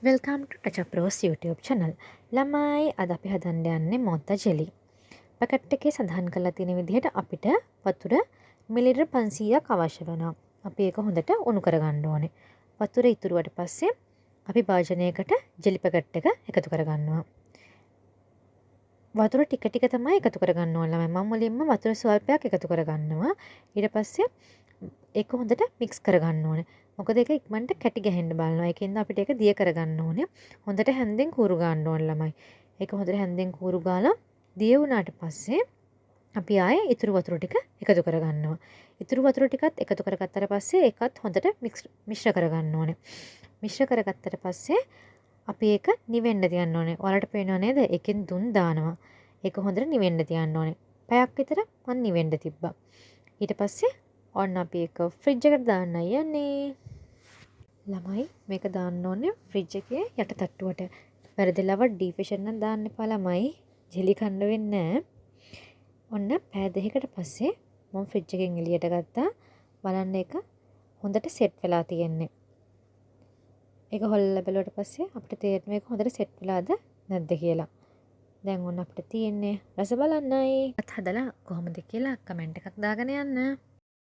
Welcome ටු touch rose YouTube channel. ළමයි අද අපි හදන්න යන්නේ මොත්ත ජෙලි. පැකට් එකේ සඳහන් කරලා තියෙන විදිහට අපිට වතුර මිලිලිටර් 500ක් අවශ්‍ය වෙනවා. අපි ඒක හොඳට උණු කරගන්න ඕනේ. වතුර ඉතුරුවට පස්සේ අපි භාජනයකට ජෙලි පැකට් එක එකතු කරගන්නවා. වතුර ටික ටික තමයි එකතු කරගන්න ඕන ළමයි. මම මුලින්ම වතුර ස්වල්පයක් එකතු කරගන්නවා. ඊට පස්සේ ඒක හොඳට මික්ස් කරගන්න ඕනේ. මොකද ඒක ඉක්මනට කැටි ගහන්න බලනවා. ඒකෙන්ද අපිට ඒක දිය කරගන්න ඕනේ. හොඳට හැන්දෙන් කූරු ගන්න ඕන ළමයි. ඒක හොඳට හැන්දෙන් කූරු ගාලා දිය වුණාට පස්සේ අපි ආයේ ඉතුරු වතුර ටික එකතු කරගන්නවා. ඉතුරු වතුර ටිකත් එකතු කරගත්තට පස්සේ ඒකත් හොඳට මිශ්‍ර කරගන්න ඕනේ. මිශ්‍ර කරගත්තට පස්සේ අපි ඒක නිවෙන්න තියන්න ඕනේ. ඔයාලට පේනව නේද? ඒකෙන් දුම් දානවා. ඒක හොඳට නිවෙන්න තියන්න ඕනේ. පැයක් විතර මම නිවෙන්න තිබ්බා. ඊට පස්සේ ඔන්න අපි ඒක ෆ්‍රිජ් එකට දාන්නයි යන්නේ. ළමයි මේක දාන්න ඕනේ ෆ්‍රිජ් එකේ යට තට්ටුවට. වැරදිලාව ඩීෆ්‍රිජර් නම් දාන්න එපා ළමයි. ජෙලි කන්න වෙන්නේ නැහැ. ඔන්න පැය දෙකකට පස්සේ මම ෆ්‍රිජ් එකෙන් එළියට ගත්තා. බලන්න ඒක හොඳට සෙට් වෙලා තියෙන්නේ. ඒක හොල්ලලා බැලුවට පස්සේ අපිට තේරෙනවා ඒක හොඳට සෙට් වෙලාද නැද්ද කියලා. දැන් ඔන්න අපිට තියෙන්නේ රස බලන්නයි. හදලා කොහොමද කියලා කමෙන්ට් එකක් දාගෙන යන්න.